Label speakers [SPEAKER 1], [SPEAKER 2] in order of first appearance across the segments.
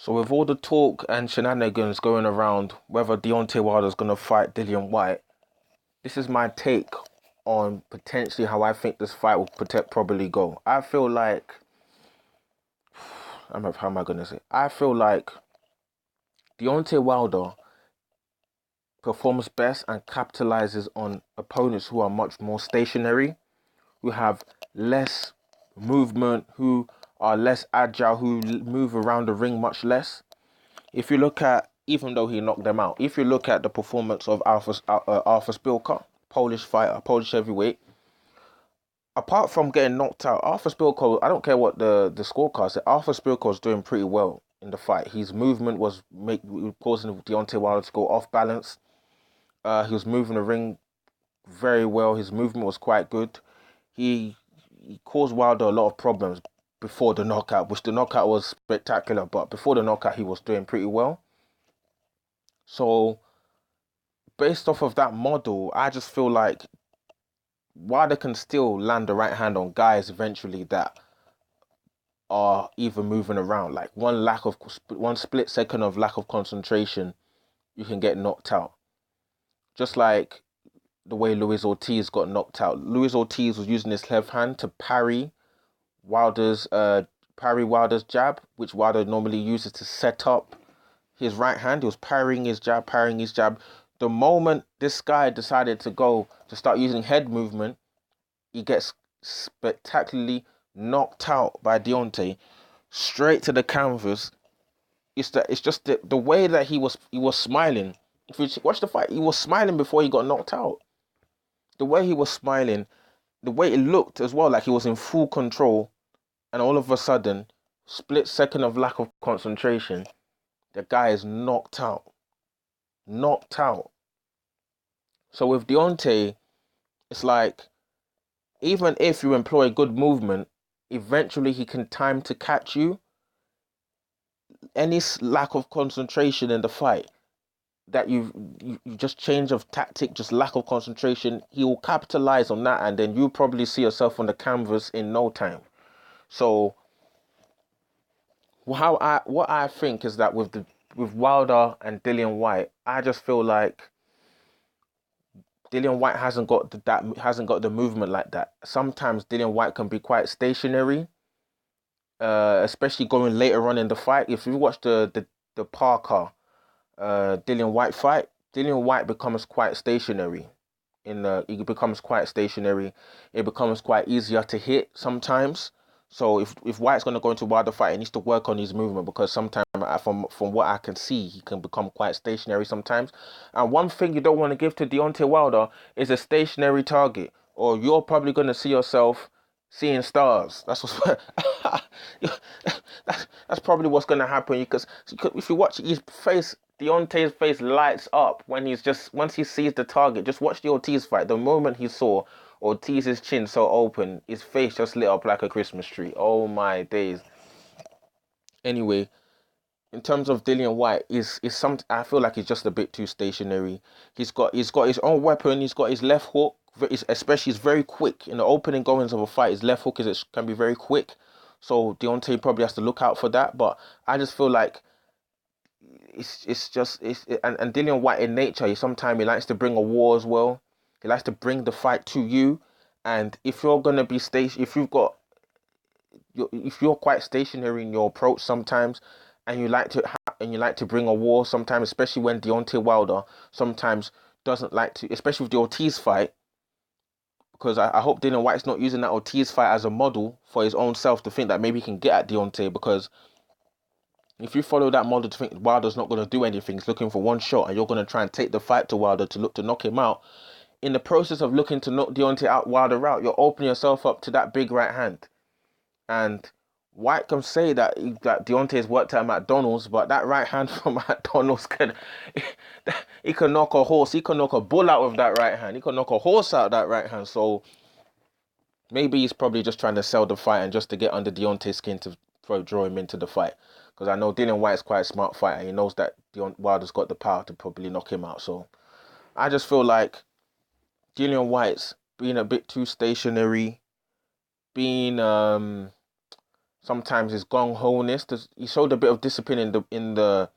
[SPEAKER 1] So with all the talk and shenanigans going around whether Deontay Wilder is going to fight Dillian Whyte, this is my take on potentially how I think this fight will probably go. I feel like how am I going to say? I feel like Deontay Wilder performs best and capitalizes on opponents who are much more stationary, who have less movement, who are less agile, who move around the ring much less. If you look at, even though he knocked them out, if you look at the performance of Arthur Spilka, Polish fighter, Polish heavyweight, apart from getting knocked out, Arthur Spilka, I don't care what the scorecard said, Arthur Spilka was doing pretty well in the fight. His movement was causing Deontay Wilder to go off balance. He was moving the ring very well. His movement was quite good. He, he caused Wilder a lot of problems before the knockout, which the knockout was spectacular, but before the knockout, he was doing pretty well. So based off of that model, I just feel like Wilder can still land the right hand on guys eventually that are either moving around. Like one split second of lack of concentration, you can get knocked out. Just like the way Luis Ortiz got knocked out. Luis Ortiz was using his left hand to Wilder's Wilder's jab, which Wilder normally uses to set up his right hand. He was parrying his jab, parrying his jab. The moment this guy decided to start using head movement, he gets spectacularly knocked out by Deontay, straight to the canvas. It's just the way that he was smiling. If you watch the fight, he was smiling before he got knocked out. The way he was smiling, the way it looked as well, like he was in full control, and all of a sudden, split second of lack of concentration, the guy is knocked out. Knocked out. So with Deontay, it's like even if you employ good movement, eventually he can time to catch you. Any lack of concentration in the fight that you just change of tactic, just lack of concentration, he will capitalize on that, and then you probably see yourself on the canvas in no time. So what I think is that with Wilder and Dillian Whyte, I just feel like Dillian Whyte hasn't got the movement like that. Sometimes Dillian Whyte can be quite stationary, especially going later on in the fight. If you watch the Parker Dillian Whyte fight, Dillian Whyte becomes quite stationary. He becomes quite stationary. It becomes quite easier to hit sometimes. So if White's gonna go into Wilder fight, he needs to work on his movement because sometimes, from what I can see, he can become quite stationary sometimes. And one thing you don't want to give to Deontay Wilder is a stationary target, or you're probably gonna see yourself seeing stars. That's probably what's gonna happen. Because if you watch his face, Deontay's face lights up when once he sees the target. Just watch the Ortiz fight. The moment he saw Ortiz's chin so open, his face just lit up like a Christmas tree. Oh my days. Anyway, in terms of Dillian Whyte, is some I feel like he's just a bit too stationary. He's got his own weapon. He's got his left hook. Especially, he's very quick in the opening goings of a fight. His left hook can be very quick. So Deontay probably has to look out for that. But I just feel like and Dillian Whyte in nature, he likes to bring a war as well. He likes to bring the fight to you. And if you're gonna be if you're quite stationary in your approach sometimes, and you like to bring a war sometimes, especially when Deontay Wilder sometimes doesn't like to, especially with the Ortiz fight, because I hope Dillian Whyte's not using that Ortiz fight as a model for his own self to think that maybe he can get at Deontay, because if you follow that model to think Wilder's not going to do anything, he's looking for one shot, and you're going to try and take the fight to Wilder to look to knock him out, in the process of looking to knock Deontay out, Wilder out, you're opening yourself up to that big right hand. And White can say that Deontay's worked at McDonald's, but that right hand from McDonald's he can knock a horse, he can knock a bull out with that right hand, he can knock a horse out that right hand. So maybe he's probably just trying to sell the fight and just to get under Deontay's skin to draw him into the fight. Because I know Dillian Whyte is quite a smart fighter. He knows that Wilder's got the power to probably knock him out. So I just feel like Dillian Whyte's being a bit too stationary, being sometimes his gung-ho-ness. He showed a bit of discipline in the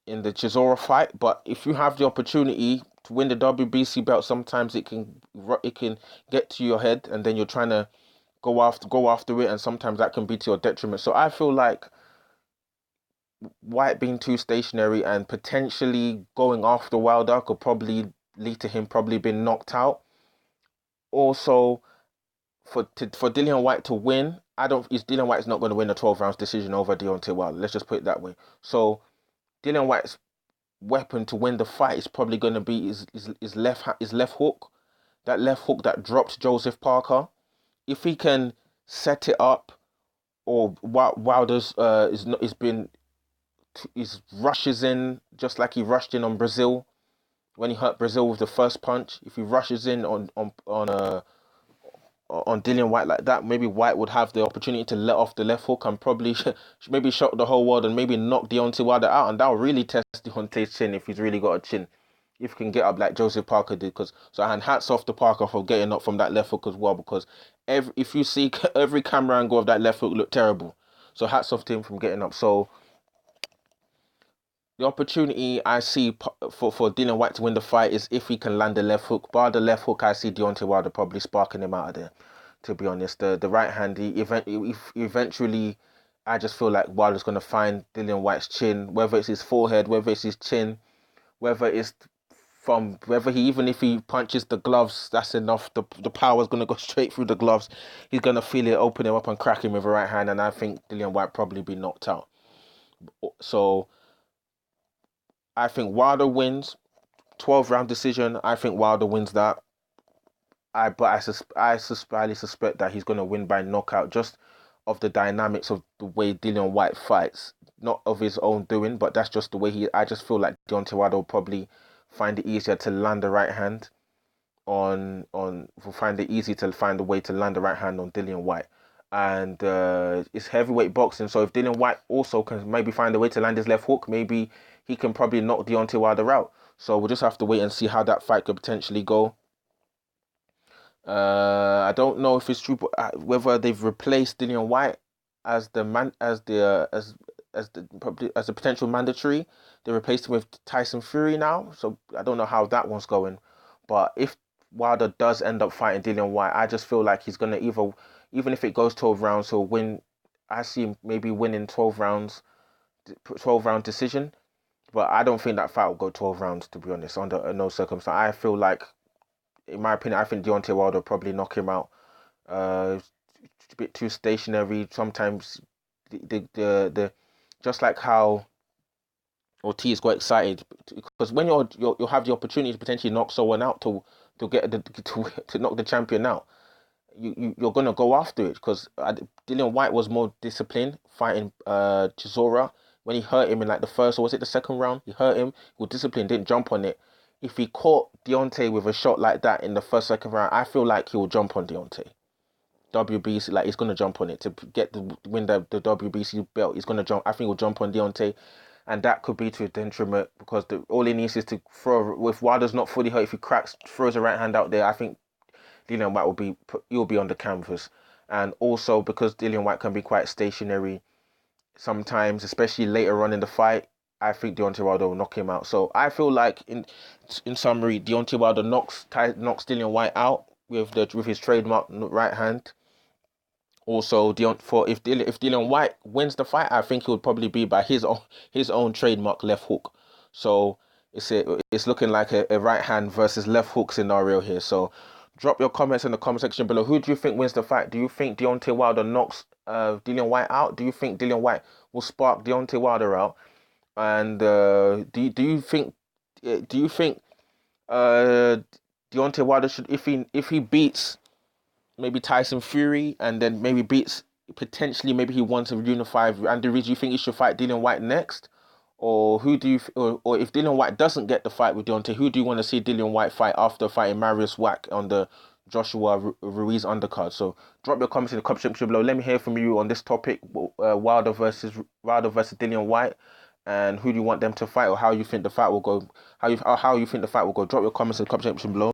[SPEAKER 1] Chisora fight, but if you have the opportunity to win the WBC belt, sometimes it can get to your head, and then you're trying to go after it, and sometimes that can be to your detriment. So I feel like White being too stationary and potentially going after Wilder could probably lead to him probably being knocked out. Also, for Dillian Whyte to win, I don't. Is Dillian Whyte's not going to win a 12 rounds decision over Deontay Wilder? Let's just put it that way. So Dillian Whyte's weapon to win the fight is probably going to be his left hook, that left hook that dropped Joseph Parker. If he can set it up, or Wilder's is rushes in just like he rushed in on Brazil when he hurt Brazil with the first punch. If he rushes in on Dillian Whyte like that, maybe Whyte would have the opportunity to let off the left hook and probably maybe shock the whole world and maybe knock Deontay Wilder out, and that will really test Deontay's chin if he's really got a chin. If he can get up like Joseph Parker did, and hats off to Parker for getting up from that left hook as well, because if you see every camera angle of that left hook looked terrible, so hats off to him from getting up. So the opportunity I see for Dillian Whyte to win the fight is if he can land the left hook. Bar the left hook, I see Deontay Wilder probably sparking him out of there. To be honest, the right hand, eventually, I just feel like Wilder's gonna find Dillian Whyte's chin, whether it's his forehead, whether it's his chin, even if he punches the gloves, that's enough. The power's gonna go straight through the gloves. He's gonna feel it, open him up and crack him with a right hand, and I think Dillian Whyte probably be knocked out. So I think Wilder wins, 12-round decision. I think Wilder wins that. I highly suspect that he's gonna win by knockout, just of the dynamics of the way Dillian Whyte fights, not of his own doing, but that's just the way he. I just feel like Deontay Wilder will probably find it easier to land the right hand will find it easy to find a way to land the right hand on Dillian Whyte. And it's heavyweight boxing, so if Dillian Whyte also can maybe find a way to land his left hook, maybe he can probably knock Deontay Wilder out. So we'll just have to wait and see how that fight could potentially go. I don't know if it's true, but whether they've replaced Dillian Whyte as the man as a potential mandatory. They replaced him with Tyson Fury now, so I don't know how that one's going. But if Wilder does end up fighting Dillian Whyte, I just feel like he's gonna even if it goes 12 rounds, he'll win. I see him maybe winning 12 rounds, 12-round decision. But I don't think that fight will go 12 rounds, to be honest, under no circumstance. I feel like, in my opinion, I think Deontay Wilder will probably knock him out. A bit too stationary. Sometimes the just like how Ortiz got excited, because when you'll have the opportunity to potentially knock someone out to knock the champion out, you're gonna go after it, because Dillian Whyte was more disciplined fighting Chisora. When he hurt him in like the first, or was it the second round? He hurt him. He was disciplined, didn't jump on it. If he caught Deontay with a shot like that in the first, second round, I feel like he will jump on Deontay. WBC, like he's gonna jump on it to win the WBC belt. He's gonna jump. I think he'll jump on Deontay, and that could be to a detriment, because all he needs is to throw. If Wilder's not fully hurt, if he throws a right hand out there, I think Dillian Whyte he'll be on the canvas. And also because Dillian Whyte can be quite stationary sometimes, especially later on in the fight, I think Deontay Wilder will knock him out. So I feel like, in summary, Deontay Wilder knocks Dillian Whyte out with his trademark right hand. Also, if Dillian Whyte wins the fight, I think it would probably be by his own trademark left hook. So it's looking like a right hand versus left hook scenario here. So drop your comments in the comment section below. Who do you think wins the fight? Do you think Deontay Wilder knocks Dillian Whyte out? Do you think Dillian Whyte will spark Deontay Wilder out? And do you think Deontay Wilder should, if he beats maybe Tyson Fury, and then maybe beats potentially, maybe he wants to unify Andy Ruiz, do you think he should fight Dillian Whyte next? Or or if Dillian Whyte doesn't get the fight with Deontay, who do you want to see Dillian Whyte fight after fighting Marius Wack on the Joshua Ruiz undercard? So drop your comments in the comment section below. Let me hear from you on this topic, Wilder versus Dillian Whyte, and who do you want them to fight, or how you think the fight will go? How you think the fight will go? Drop your comments in the comment section below.